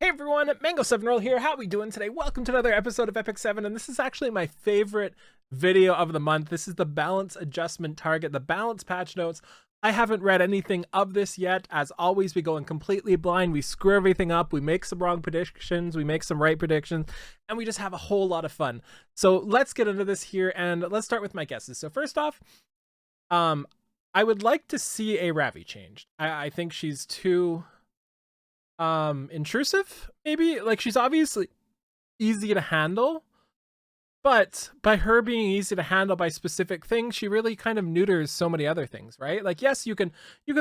Hey everyone, Mango7Roll here. How we doing today? Welcome to another episode of Epic 7, and this is actually my favorite video of the month. This is the balance adjustment target, the balance patch notes. I haven't read anything of this yet. As always, we go in completely blind. We screw everything up. We make some wrong predictions. We make some right predictions, and we just have a whole lot of fun. So let's get into this here, and let's start with my guesses. So first off, I would like to see a Ravi changed. I think she's too intrusive, maybe. Like, she's obviously easy to handle, but by her being easy to handle by specific things, she really kind of neuters so many other things, right? Like, yes, you can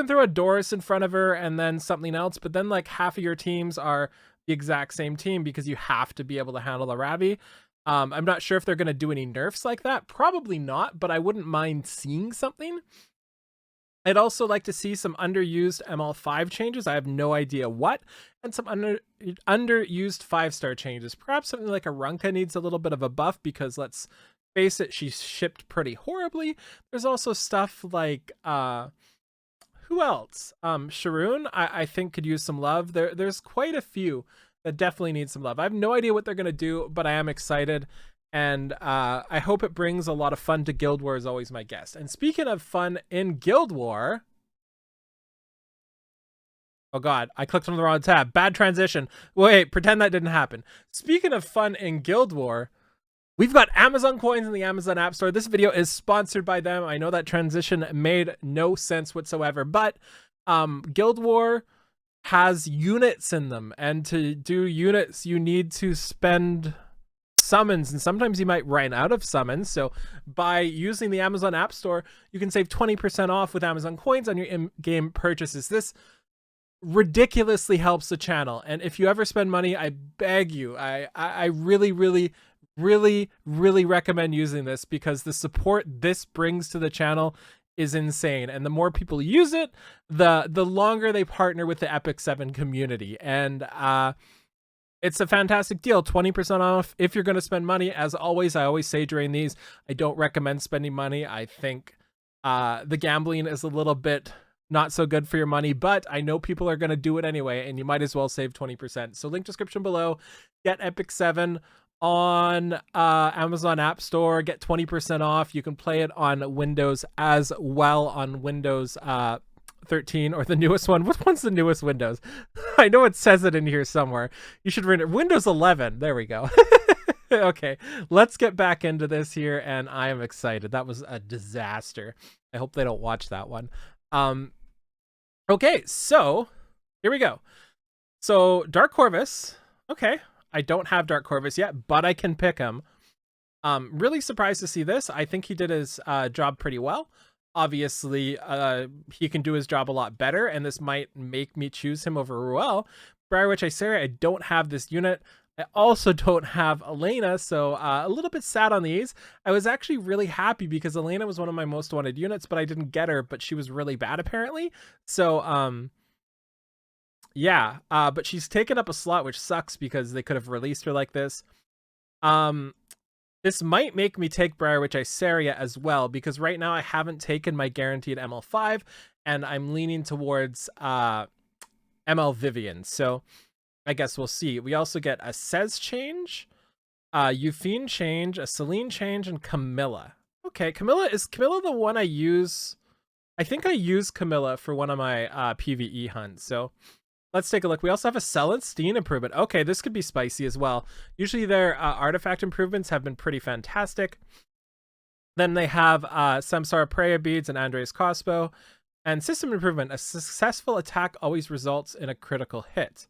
throw a Doris in front of her and then something else, but then like half of your teams are the exact same team because you have to be able to handle the Ravi. I'm not sure if they're going to do any nerfs like that. Probably not, but I wouldn't mind seeing something. I'd also like to see some underused ML5 changes. I have no idea what. And some underused 5-star changes. Perhaps something like a Runka needs a little bit of a buff because, let's face it, she's shipped pretty horribly. There's also stuff like, who else? Sharoon, I think could use some love. There's quite a few that definitely need some love. I have no idea what they're going to do, but I am excited. And I hope it brings a lot of fun to Guild War, is always my guess. And speaking of fun in Guild War... Oh god, I clicked on the wrong tab. Bad transition. Wait, pretend that didn't happen. Speaking of fun in Guild War, we've got Amazon coins in the Amazon Appstore. This video is sponsored by them. I know that transition made no sense whatsoever, but Guild War has units in them. And to do units, you need to spend summons, and sometimes you might run out of summons. So by using the Amazon App Store, you can save 20% off with Amazon coins on your in-game purchases. This ridiculously helps the channel, and if you ever spend money, I beg you, I really recommend using this, because the support this brings to the channel is insane, and the more people use it, the longer they partner with the Epic 7 community. And it's a fantastic deal. 20% off if you're going to spend money. As always, I always say during these, I don't recommend spending money. I think the gambling is a little bit not so good for your money, but I know people are going to do it anyway, and you might as well save 20%. So link description below. Get Epic 7 on Amazon App Store. Get 20% off. You can play it on Windows as well, on Windows 13 or the newest one. Which one's the newest Windows? I know it says it in here somewhere. You should read it. Windows 11. There we go. Okay, let's get back into this here, and I am excited. That was a disaster. I hope they don't watch that one. Okay, so here we go. So Dark Corvus. Okay, I don't have Dark Corvus yet, but I can pick him. Really surprised to see this. I think he did his job pretty well. Obviously, he can do his job a lot better, and this might make me choose him over Ruel. Briar Witch Iseria, I don't have this unit. I also don't have Elena, so a little bit sad on these. I was actually really happy because Elena was one of my most wanted units, but I didn't get her, but she was really bad apparently. So, yeah, but she's taken up a slot, which sucks because they could have released her like this. This might make me take Briar Witch Iseria as well, because right now I haven't taken my guaranteed ML5, and I'm leaning towards ML Vivian. So I guess we'll see. We also get a Cez change, Yufine change, a Celine change, and Camilla. Okay, is Camilla the one I use? I think I use Camilla for one of my PvE hunts. So let's take a look. We also have a Celestine improvement. Okay, this could be spicy as well. Usually their artifact improvements have been pretty fantastic. Then they have Samsara Prayer Beads and Andreas Cospo. And system improvement. A successful attack always results in a critical hit.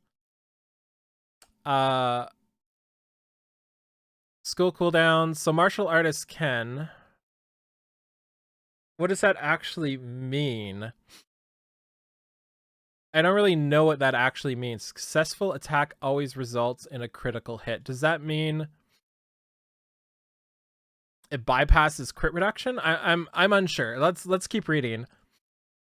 Skill cooldowns. So martial artist can... What does that actually mean? I don't really know what that actually means. Successful attack always results in a critical hit. Does that mean it bypasses crit reduction? I'm unsure. Let's keep reading.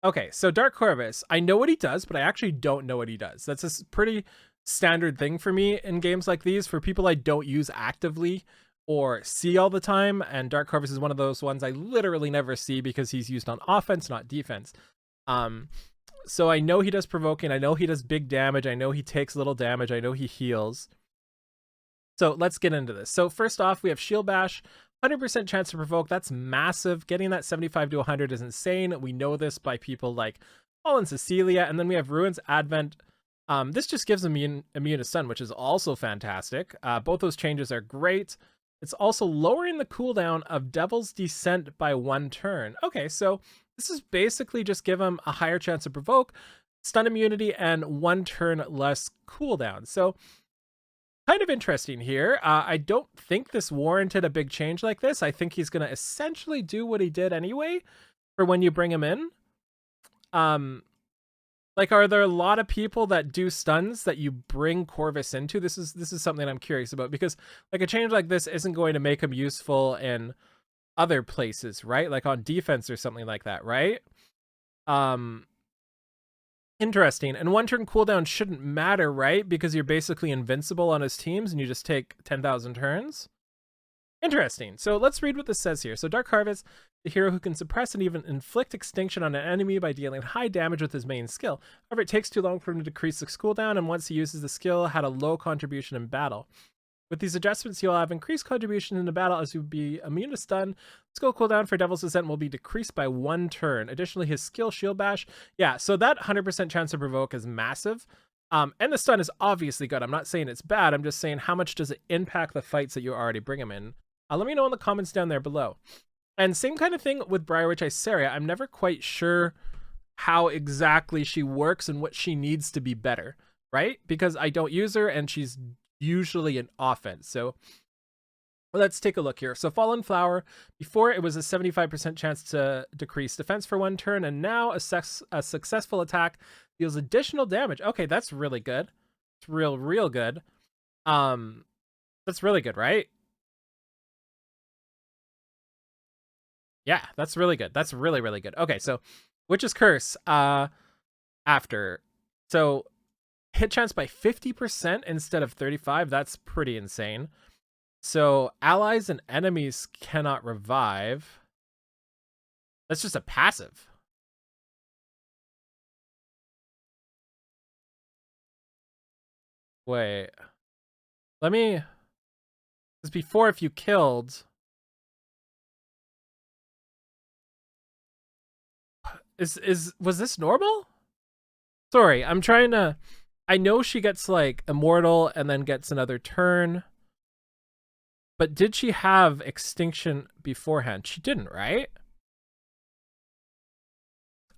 Okay, so Dark Corvus. I know what he does, but I actually don't know what he does. That's a pretty standard thing for me in games like these, for people I don't use actively or see all the time, and Dark Corvus is one of those ones I literally never see because he's used on offense, not defense. So I know he does provoking. I know he does big damage. I know he takes little damage. I know he heals. So let's get into this. So first off, we have Shield Bash. 100% chance to provoke. That's massive. Getting that 75 to 100 is insane. We know this by people like Celine and Cecilia. And then we have Ruin's Advent. This just gives immune to stun, which is also fantastic. Both those changes are great. It's also lowering the cooldown of Devil's Descent by 1 turn. Okay, so this is basically just give him a higher chance to provoke, stun immunity, and 1 turn less cooldown. So kind of interesting here. I don't think this warranted a big change like this. I think he's going to essentially do what he did anyway for when you bring him in. Like, are there a lot of people that do stuns that you bring Corvus into? This is something I'm curious about, because like a change like this isn't going to make him useful in other places, right? Like on defense or something like that, right? Interesting. And 1 turn cooldown shouldn't matter, right? Because you're basically invincible on his teams and you just take 10,000 turns. Interesting. So let's read what this says here. So Dark Harvest, the hero who can suppress and even inflict extinction on an enemy by dealing high damage with his main skill. However, it takes too long for him to decrease the cooldown, and once he uses the skill, had a low contribution in battle. With these adjustments, you'll have increased contribution in the battle as you'll be immune to stun. Skill cooldown for Devil's Descent will be decreased by 1 turn. Additionally, his skill Shield Bash. Yeah, so that 100% chance to provoke is massive. And the stun is obviously good. I'm not saying it's bad. I'm just saying how much does it impact the fights that you already bring him in. Let me know in the comments down there below. And same kind of thing with Briar Witch Iseria. I'm never quite sure how exactly she works and what she needs to be better, right? Because I don't use her and she's usually an offense. So let's take a look here. So Fallen Flower, before it was a 75% chance to decrease defense for 1 turn, and now a successful attack deals additional damage. Okay, that's really good. It's real good. That's really good, right? Yeah, that's really good. That's really good. Okay, so Witch's Curse after. So hit chance by 50% instead of 35. That's pretty insane. So allies and enemies cannot revive. That's just a passive. Wait. Let me... Because before, if you killed... Was this normal? Sorry, I'm trying to... I know she gets like immortal and then gets another turn. But did she have extinction beforehand? She didn't, right?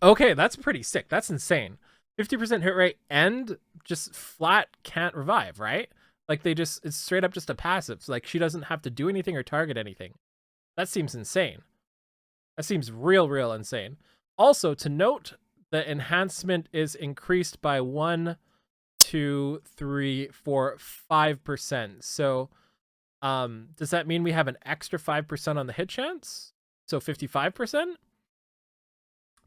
Okay, that's pretty sick. That's insane. 50% hit rate and just flat can't revive, right? Like they just, it's straight up just a passive. So like she doesn't have to do anything or target anything. That seems insane. That seems real insane. Also, to note, the enhancement is increased by 1, 2, 3, 4, 5%. So, does that mean we have an extra 5% on the hit chance? So 55%?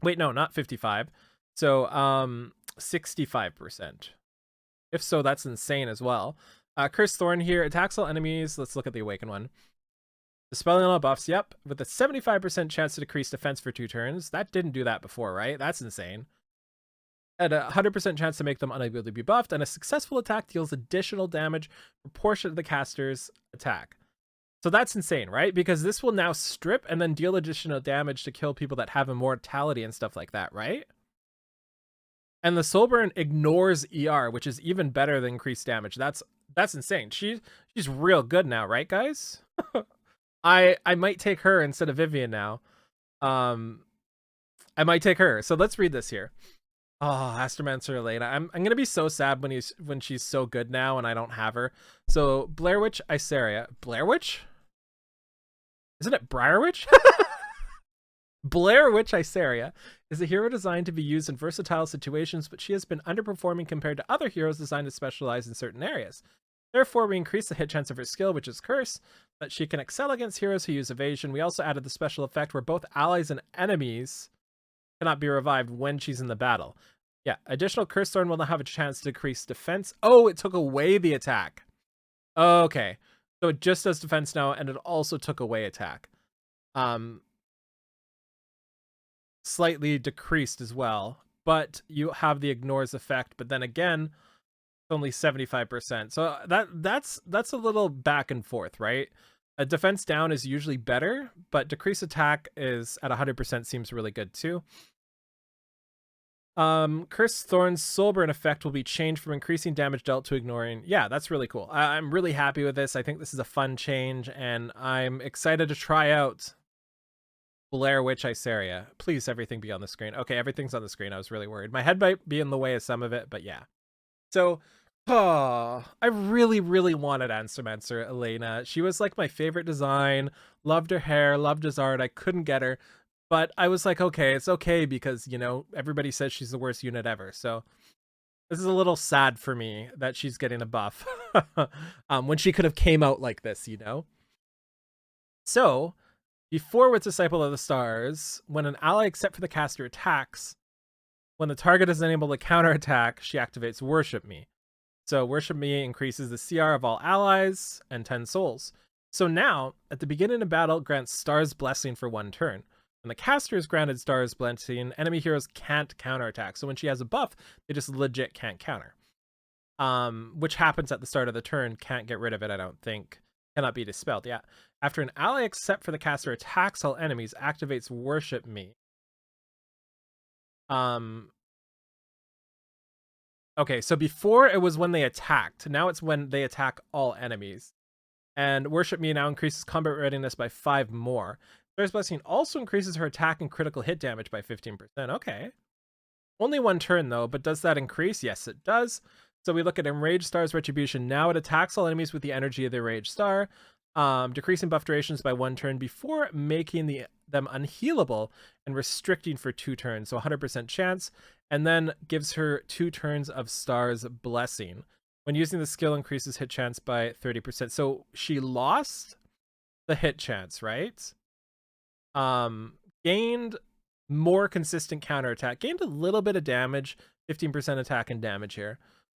Wait, no, not 55. So, 65%. If so, that's insane as well. Cursed Thorn here attacks all enemies. Let's look at the Awakened one. Dispelling all buffs, yep. With a 75% chance to decrease defense for 2 turns. That didn't do that before, right? That's insane. And a 100% chance to make them unable to be buffed. And a successful attack deals additional damage proportionate to the caster's attack. So that's insane, right? Because this will now strip and then deal additional damage to kill people that have immortality and stuff like that, right? And the Soulburn ignores ER, which is even better than increased damage. That's insane. She's real good now, right, guys? I might take her instead of Vivian now. I might take her. So let's read this here. Oh, Astrolancer Elena. I'm gonna be so sad when she's so good now and I don't have her. So Blair Witch Iseria. Blair Witch? Isn't it Briar Witch? Blair Witch Iseria is a hero designed to be used in versatile situations, but she has been underperforming compared to other heroes designed to specialize in certain areas. Therefore, we increase the hit chance of her skill, which is Curse, that she can excel against heroes who use evasion. We also added the special effect where both allies and enemies cannot be revived when she's in the battle. Yeah, additional Curse Thorn will now have a chance to decrease defense. Oh, it took away the attack. Okay, so it just does defense now, and it also took away attack. Slightly decreased as well. but you have the ignores effect. But then again, it's only 75%. So that's a little back and forth, right? A defense down is usually better, but decrease attack is at 100% seems really good too. Curse Thorn's Soulburn effect will be changed from increasing damage dealt to ignoring. Yeah, that's really cool. I'm really happy with this. I think this is a fun change, and I'm excited to try out Briar Witch Iseria. Please, everything be on the screen. Okay, everything's on the screen. I was really worried. My head might be in the way of some of it, but yeah. So, I really, really wanted Astrolancer Elena. She was like my favorite design. Loved her hair, loved his art. I couldn't get her. But I was like, okay, it's okay because, you know, everybody says she's the worst unit ever. So this is a little sad for me that she's getting a buff when she could have came out like this, you know? So before with Disciple of the Stars, when an ally except for the caster attacks, when the target is unable to counterattack, she activates Worship Me. So Worship Me increases the CR of all allies and 10 souls. So now, at the beginning of battle, grants Star's Blessing for 1 turn. When the caster is granted Star's Blessing, enemy heroes can't counterattack. So when she has a buff, they just legit can't counter. Which happens at the start of the turn. Can't get rid of it, I don't think. Cannot be dispelled, yeah. After an ally except for the caster attacks all enemies, activates Worship Me. Okay, so before it was when they attacked. Now it's when they attack all enemies. And Worship Me now increases combat readiness by 5 more. Star's Blessing also increases her attack and critical hit damage by 15%. Okay. Only 1 turn, though, but does that increase? Yes, it does. So we look at Enraged Star's Retribution. Now it attacks all enemies with the energy of the Enraged Star, decreasing buff durations by 1 turn before making them unhealable and restricting for 2 turns. So 100% chance. And then gives her 2 turns of Star's Blessing. When using the skill, increases hit chance by 30%. So she lost the hit chance, right? Gained more consistent counterattack, gained a little bit of damage, 15% attack and damage here.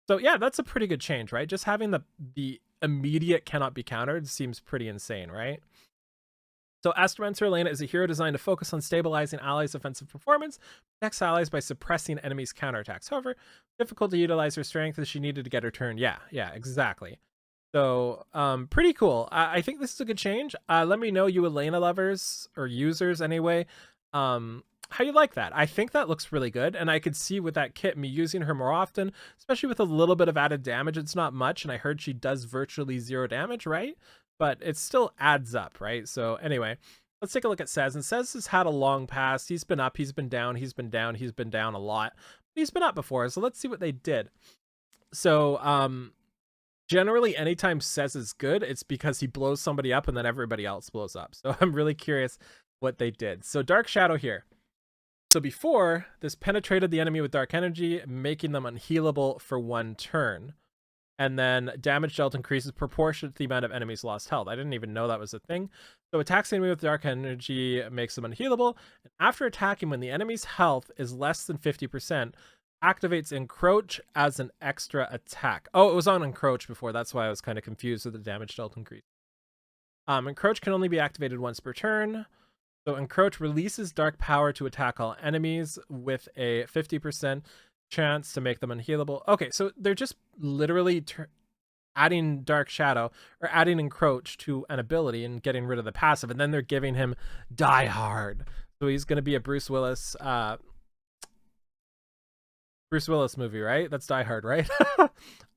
So yeah, that's a pretty good change, right? Just having the immediate cannot be countered seems pretty insane, right? So Astrolancer Elena is a hero designed to focus on stabilizing allies' offensive performance, protects allies by suppressing enemies' counterattacks. However, difficult to utilize her strength as she needed to get her turn. Yeah, exactly. So, pretty cool. I think this is a good change. Let me know, you Elena lovers, or users anyway, how you like that. I think that looks really good, and I could see with that kit me using her more often, especially with a little bit of added damage. It's not much, and I heard she does virtually 0 damage, right? But it still adds up, right? So anyway, let's take a look at Sez. And Sez has had a long past. He's been up, he's been down, he's been down, he's been down a lot. He's been up before, so let's see what they did. So, generally, anytime Sez is good, it's because he blows somebody up and then everybody else blows up. So I'm really curious what they did. So Dark Shadow here. So before, this penetrated the enemy with dark energy, making them unhealable for 1 turn. And then damage dealt increases proportionate to the amount of enemies lost health. I didn't even know that was a thing. So attacks the enemy with dark energy makes them unhealable. And after attacking, when the enemy's health is less than 50%, activates Encroach as an extra attack. Oh, it was on Encroach before. That's why I was kind of confused with the damage dealt increase. Encroach can only be activated once per turn. So Encroach releases dark power to attack all enemies with a 50% chance to make them unhealable. Okay, so they're just literally adding Dark Shadow or adding Encroach to an ability and getting rid of the passive, and then they're giving him Die Hard. So he's going to be a Bruce Willis movie, right? That's Die Hard, right?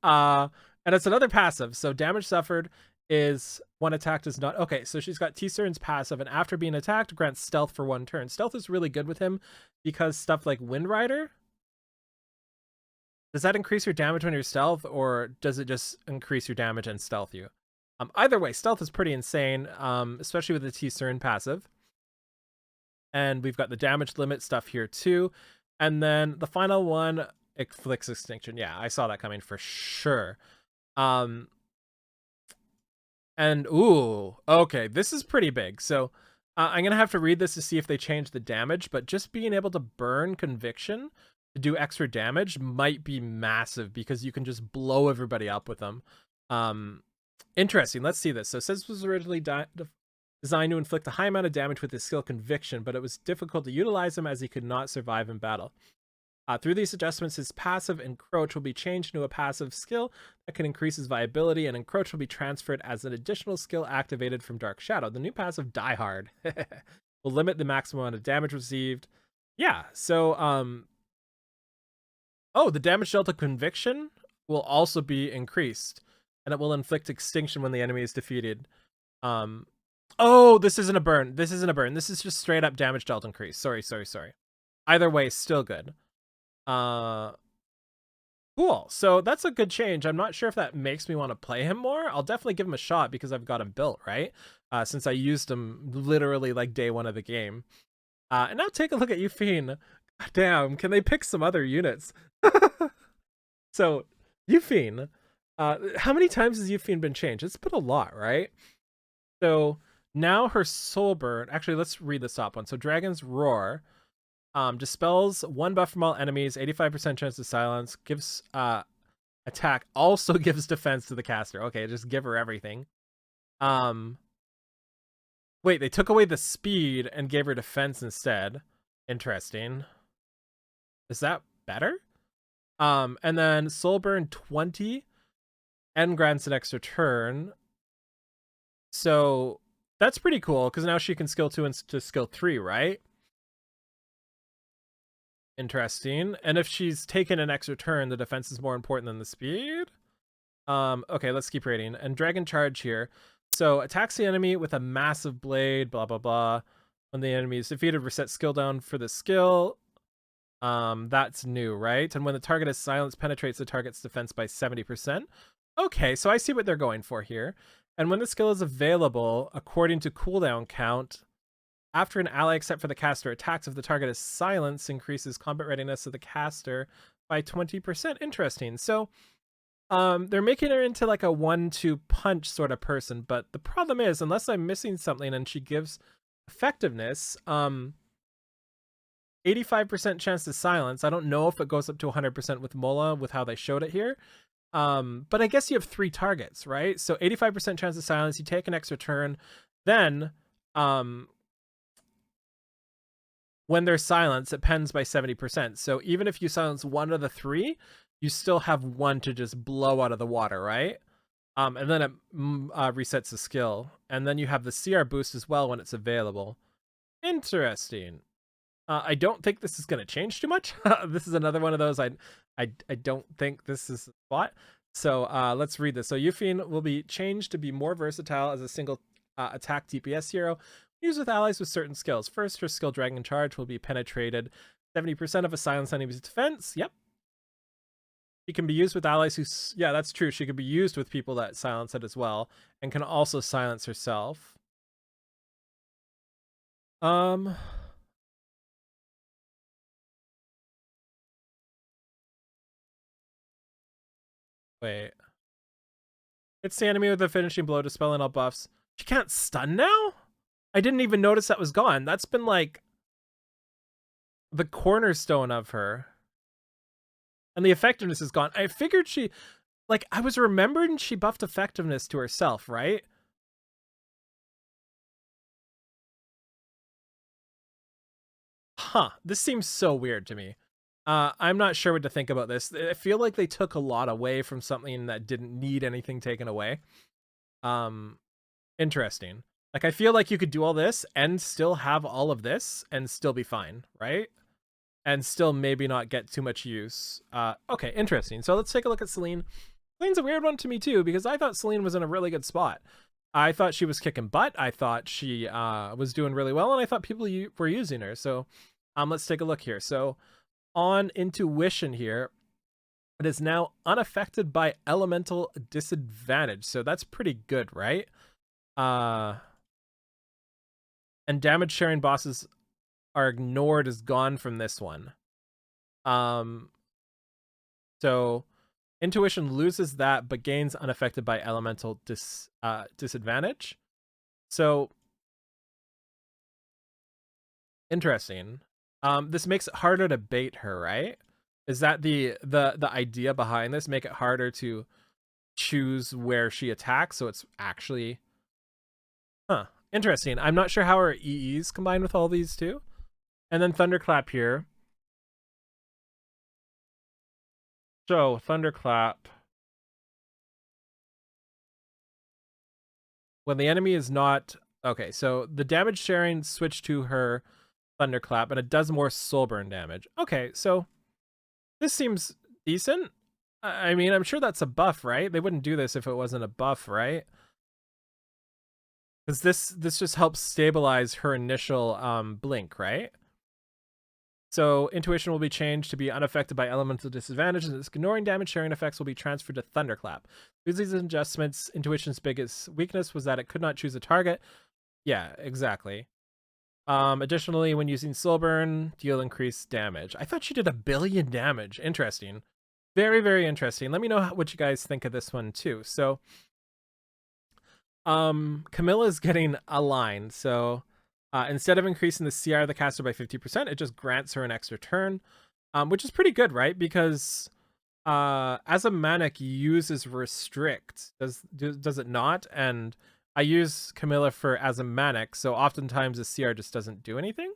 And it's another passive. So damage suffered is when attacked is not okay. So she's got T-Cern's passive, and after being attacked, grants stealth for 1 turn. Stealth is really good with him because stuff like Wind Rider. Does that increase your damage when you're stealth, or does it just increase your damage and stealth you? Either way, stealth is pretty insane, especially with the T-Cern passive. And we've got the damage limit stuff here too. And then the final one, Inflicts Extinction. Yeah, I saw that coming for sure. And ooh, okay, this is pretty big. So I'm gonna have to read this to see if they change the damage, but just being able to burn Conviction to do extra damage might be massive because you can just blow everybody up with them. Interesting. Let's see this. So Sez was originally designed to inflict a high amount of damage with his skill Conviction, but it was difficult to utilize him as he could not survive in battle. Through these adjustments, his passive Encroach will be changed into a passive skill that can increase his viability, and Encroach will be transferred as an additional skill activated from Dark Shadow. The new passive, Die Hard, will limit the maximum amount of damage received. Yeah, so, oh, the damage dealt to Conviction will also be increased, and it will inflict extinction when the enemy is defeated. Oh, this isn't a burn. This isn't a burn. This is just straight up damage dealt increase. Sorry. Either way, still good. Cool. So that's a good change. I'm not sure if that makes me want to play him more. I'll definitely give him a shot because I've got him built, right? Since I used him literally like day one of the game. And now take a look at Yufine. Damn, can they pick some other units? So, Yufine. How many times has Yufine been changed? It's been a lot, right? So, now her soul burn. Actually, let's read this top one. So, Dragon's Roar. Dispels 1 buff from all enemies, 85% chance to silence, gives attack, also gives defense to the caster. Okay, just give her everything. Wait, they took away the speed and gave her defense instead. Interesting. Is that better? And then soul burn 20 and grants an extra turn. So that's pretty cool because now she can skill 2 into skill 3, right? Interesting. And if she's taken an extra turn, the defense is more important than the speed. Okay, let's keep rating. And Dragon Charge here. So attacks the enemy with a massive blade, blah blah blah. When the enemy is defeated, reset skill down for the skill. That's new, right? And when the target is silenced, penetrates the target's defense by 70%. Okay, so I see what they're going for here. And when the skill is available, according to cooldown count, after an ally except for the caster attacks, if the target is silenced, increases combat readiness of the caster by 20%. Interesting. So they're making her into like a 1-2 punch sort of person, but the problem is, unless I'm missing something and she gives effectiveness, 85% chance to silence. I don't know if it goes up to 100% with Mola with how they showed it here. But I guess you have 3 targets, right? So 85% chance to silence, you take an extra turn, then when they're silenced, it pens by 70%. So even if you silence 1 of the 3, you still have 1 to just blow out of the water, right? And then it resets the skill. And then you have the CR boost as well when it's available. Interesting. I don't think this is going to change too much. This is another one of those I don't think this is the spot. So let's read this. So Yufine will be changed to be more versatile as a single attack DPS hero, used with allies with certain skills. First, her skill Dragon Charge will be penetrated 70% of a silenced enemy's defense. Yep. She can be used with allies who... Yeah, that's true. She could be used with people that silence it as well, and can also silence herself. Wait. It's the enemy with a finishing blow, dispelling all buffs. She can't stun now? I didn't even notice that was gone. That's been like the cornerstone of her. And the effectiveness is gone. I figured she... Like, I was remembering she buffed effectiveness to herself, right? Huh. This seems so weird to me. I'm not sure what to think about this. I feel like they took a lot away from something that didn't need anything taken away. Interesting. Like, I feel like you could do all this and still have all of this and still be fine, right? And still maybe not get too much use. Okay, interesting. So let's take a look at Celine. Celine's a weird one to me too, because I thought Celine was in a really good spot. I thought she was kicking butt. I thought she was doing really well, and I thought people were using her. So let's take a look here. So on intuition here, it is now unaffected by elemental disadvantage. So that's pretty good, right? And damage sharing bosses are ignored is gone from this one. So intuition loses that, but gains unaffected by elemental disadvantage. So interesting. This makes it harder to bait her, right? Is that the idea behind this? Make it harder to choose where she attacks, so it's actually... Huh. Interesting. I'm not sure how her EEs combine with all these two. And then Thunderclap here. So, Thunderclap. When the enemy is not... Okay, so the damage sharing switched to her Thunderclap, and it does more Soulburn damage. Okay, so this seems decent. I mean, I'm sure that's a buff, right? They wouldn't do this if it wasn't a buff, right? Because this just helps stabilize her initial blink, right? So intuition will be changed to be unaffected by elemental disadvantage, and its ignoring damage sharing effects will be transferred to Thunderclap. With these adjustments, intuition's biggest weakness was that it could not choose a target. Yeah, exactly. Additionally, when using Soulburn, deal increased damage. I thought she did 1 billion damage. Interesting. Very, very interesting. Let me know what you guys think of this one too. So, Camilla's getting a line. So, instead of increasing the CR of the caster by 50%, it just grants her an extra turn, which is pretty good, right? Because as a manic uses restrict. Does it not? And I use Camilla for as a manic, so oftentimes the CR just doesn't do anything.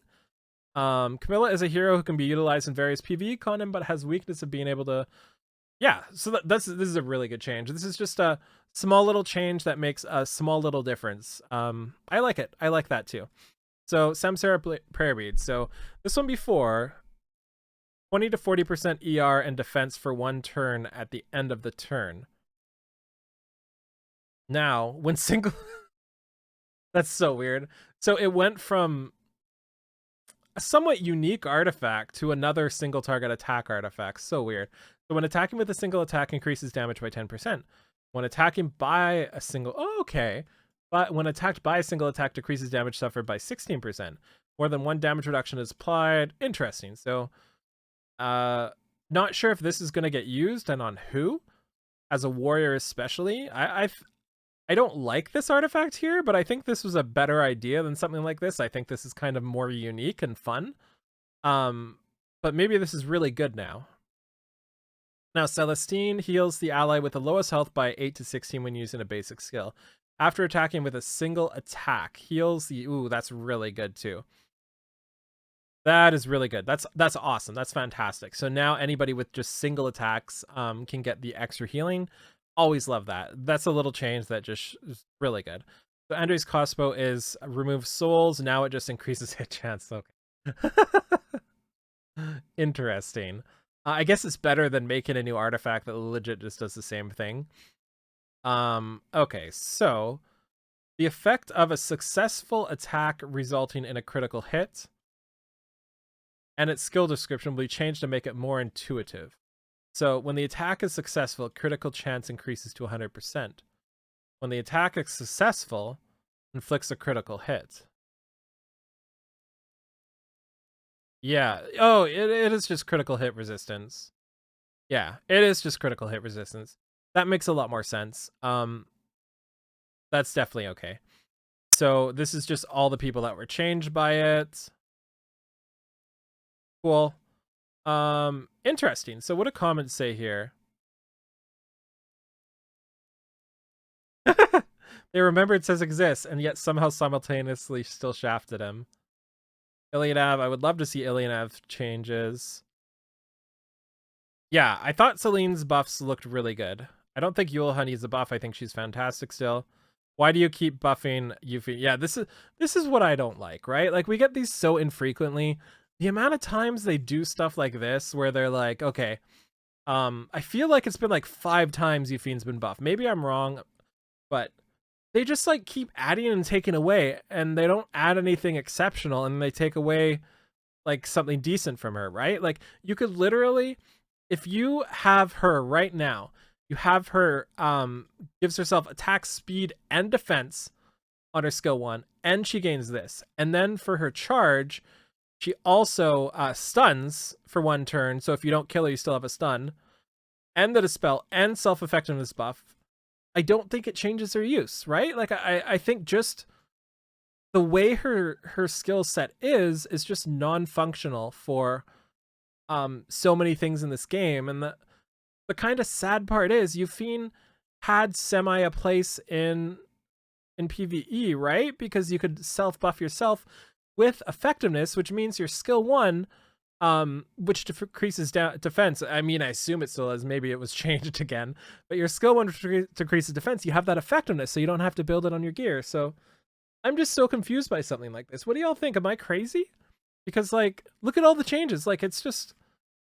Camilla is a hero who can be utilized in various PvE content, but has weakness of being able to... Yeah, so this is a really good change. This is just a small little change that makes a small little difference. I like it. I like that too. So, Samsara Prayer Bead. So, this one before, 20 to 40% ER and defense for 1 turn at the end of the turn. Now, when single... That's so weird. So it went from a somewhat unique artifact to another single target attack artifact. So weird. So when attacking with a single attack, increases damage by 10%. When attacking by a single... Oh, okay. But when attacked by a single attack, decreases damage suffered by 16%. More than 1 damage reduction is applied. Interesting. So, not sure if this is going to get used and on who. As a warrior especially. I don't like this artifact here, but I think this was a better idea than something like this. I think this is kind of more unique and fun. But maybe this is really good now. Now, Celestine heals the ally with the lowest health by 8 to 16 when using a basic skill. After attacking with a single attack, heals the... Ooh, that's really good too. That is really good. That's awesome. That's fantastic. So now anybody with just single attacks can get the extra healing. Always love that. That's a little change that just is really good. So Andre's Cospo is remove souls. Now it just increases hit chance. Okay. Interesting. I guess it's better than making a new artifact that legit just does the same thing. Okay, so the effect of a successful attack resulting in a critical hit and its skill description will be changed to make it more intuitive. So when the attack is successful, critical chance increases to 100%. When the attack is successful, inflicts a critical hit. Yeah. Oh, it is just critical hit resistance. Yeah, it is just critical hit resistance. That makes a lot more sense. That's definitely okay. So this is just all the people that were changed by it. Cool. Interesting. So what do comments say here? They remembered says exists, and yet somehow simultaneously still shafted him. Ilyanev, I would love to see Ilyanev changes. Yeah, I thought Celine's buffs looked really good. I don't think Yule Honey is a buff. I think she's fantastic still. Why do you keep buffing Yufine? Yeah, this is what I don't like, right? Like, we get these so infrequently. The amount of times they do stuff like this where they're like, okay, I feel like it's been like 5 times Yufine's been buffed. Maybe I'm wrong, but they just like keep adding and taking away, and they don't add anything exceptional, and they take away like something decent from her, right? Like, you could literally, if you have her right now, you have her gives herself attack, speed, and defense on her skill 1, and she gains this. And then for her charge, she also stuns for 1 turn, so if you don't kill her, you still have a stun. And the Dispel and self-effectiveness buff. I don't think it changes her use, right? Like, I think just the way her skill set is just non-functional for so many things in this game. And the kind of sad part is Yufine had semi a place in PvE, right? Because you could self-buff yourself with effectiveness, which means your skill 1 which decreases defense. I mean, I assume it still is. Maybe it was changed again. But your skill 1 decreases defense. You have that effectiveness, so you don't have to build it on your gear. So I'm just so confused by something like this. What do y'all think? Am I crazy? Because, like, look at all the changes. Like, it's just,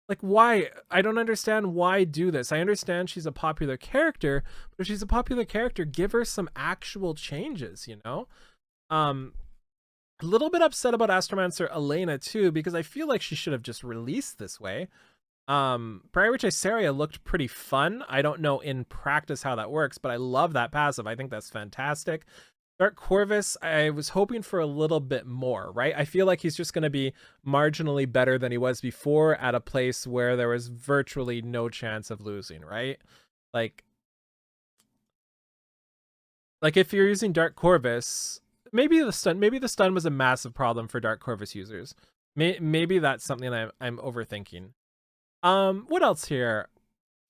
like, why? I don't understand why do this. I understand she's a popular character, but if she's a popular character, give her some actual changes, you know? A little bit upset about Astrolancer Elena too, because I feel like she should have just released this way. Briar Witch Iseria looked pretty fun. I don't know in practice how that works, but I love that passive. I think that's fantastic. Dark Corvus, I was hoping for a little bit more, right? I feel like he's just going to be marginally better than he was before at a place where there was virtually no chance of losing, right? Like if you're using Dark Corvus, maybe the stun was a massive problem for Dark Corvus users. Maybe that's something I'm overthinking. What else here?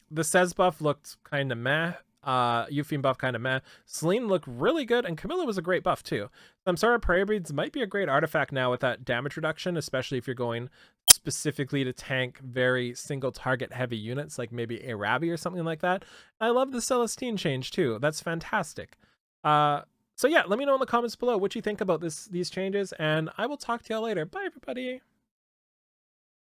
The Says buff looked kind of meh. Yufine buff kind of meh. Celine looked really good, and Camilla was a great buff too. Samsara Prayer Beads might be a great artifact now with that damage reduction, especially if you're going specifically to tank very single target heavy units like maybe a Ravi or something like that. I love the Celestine change too. That's fantastic. So yeah, let me know in the comments below what you think about these changes, and I will talk to y'all later. Bye, everybody.